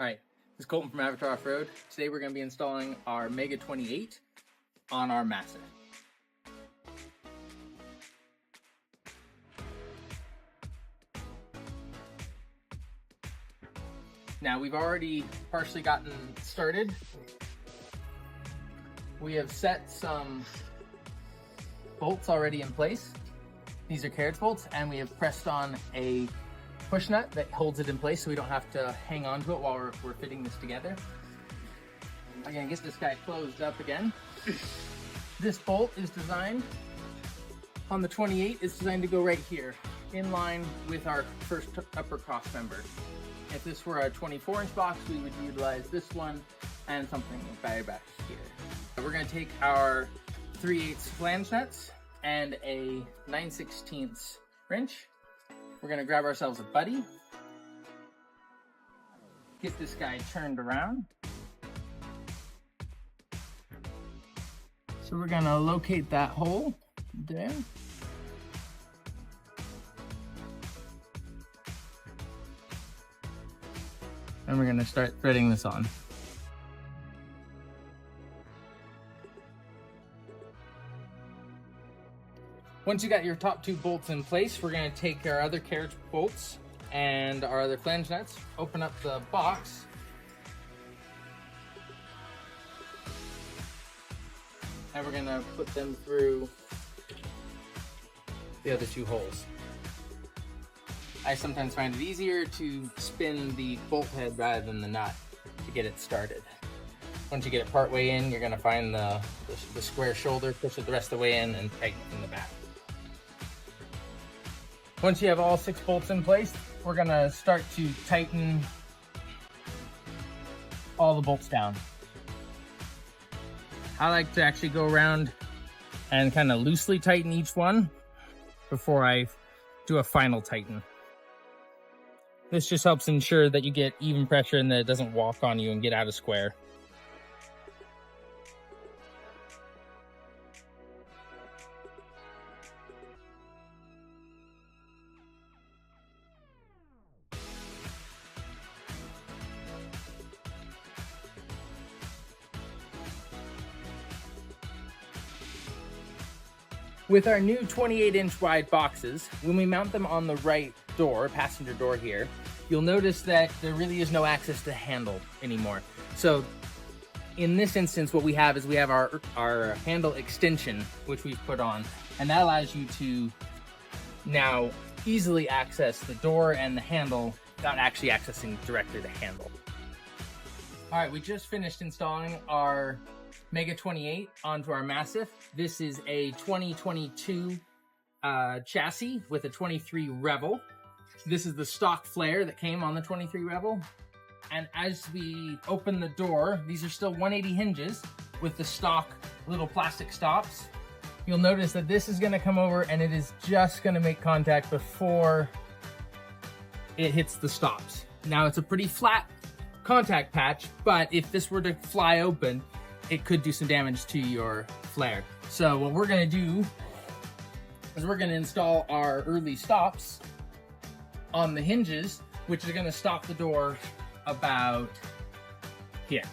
Alright, this is Colton from Avatar Offroad. Today we're going to be installing our Mega 28 on our Massif. Now we've already partially gotten started. We have set some bolts already in place. These are carriage bolts, and we have pressed on a push nut that holds it in place so we don't have to hang on to it while we're fitting this together. I'm gonna get this guy closed up again. This bolt is designed on the 28, it's designed to go right here in line with our first upper cross member. If this were a 24-inch box, we would utilize this one and something better back here. We're gonna take our 3/8 flange nuts and a 9/16 wrench. We're gonna grab ourselves a buddy, get this guy turned around. So we're gonna locate that hole there. And we're gonna start threading this on. Once you got your top two bolts in place, we're going to take our other carriage bolts and our other flange nuts, open up the box, and we're going to put them through the other two holes. I sometimes find it easier to spin the bolt head rather than the nut to get it started. Once you get it part way in, you're going to find the square shoulder, push it the rest of the way in, and tighten from the back. Once you have all 6 bolts in place, we're gonna start to tighten all the bolts down. I like to actually go around and kind of loosely tighten each one before I do a final tighten. This just helps ensure that you get even pressure and that it doesn't walk on you and get out of square. With our new 28-inch wide boxes, when we mount them on the right door, passenger door here, you'll notice that there really is no access to the handle anymore. So in this instance, what we have is we have our handle extension, which we've put on, and that allows you to now easily access the door and the handle without actually accessing directly the handle. All right, we just finished installing our Mega 28 onto our Massif. This is a 2022 chassis with a 23 Rebel. This is the stock flare that came on the 23 Rebel. And as we open the door, these are still 180 hinges with the stock little plastic stops. You'll notice that this is gonna come over and it is just gonna make contact before it hits the stops. Now it's a pretty flat contact patch, but if this were to fly open, it could do some damage to your flare. So what we're gonna do is we're gonna install our early stops on the hinges, which is gonna stop the door about here.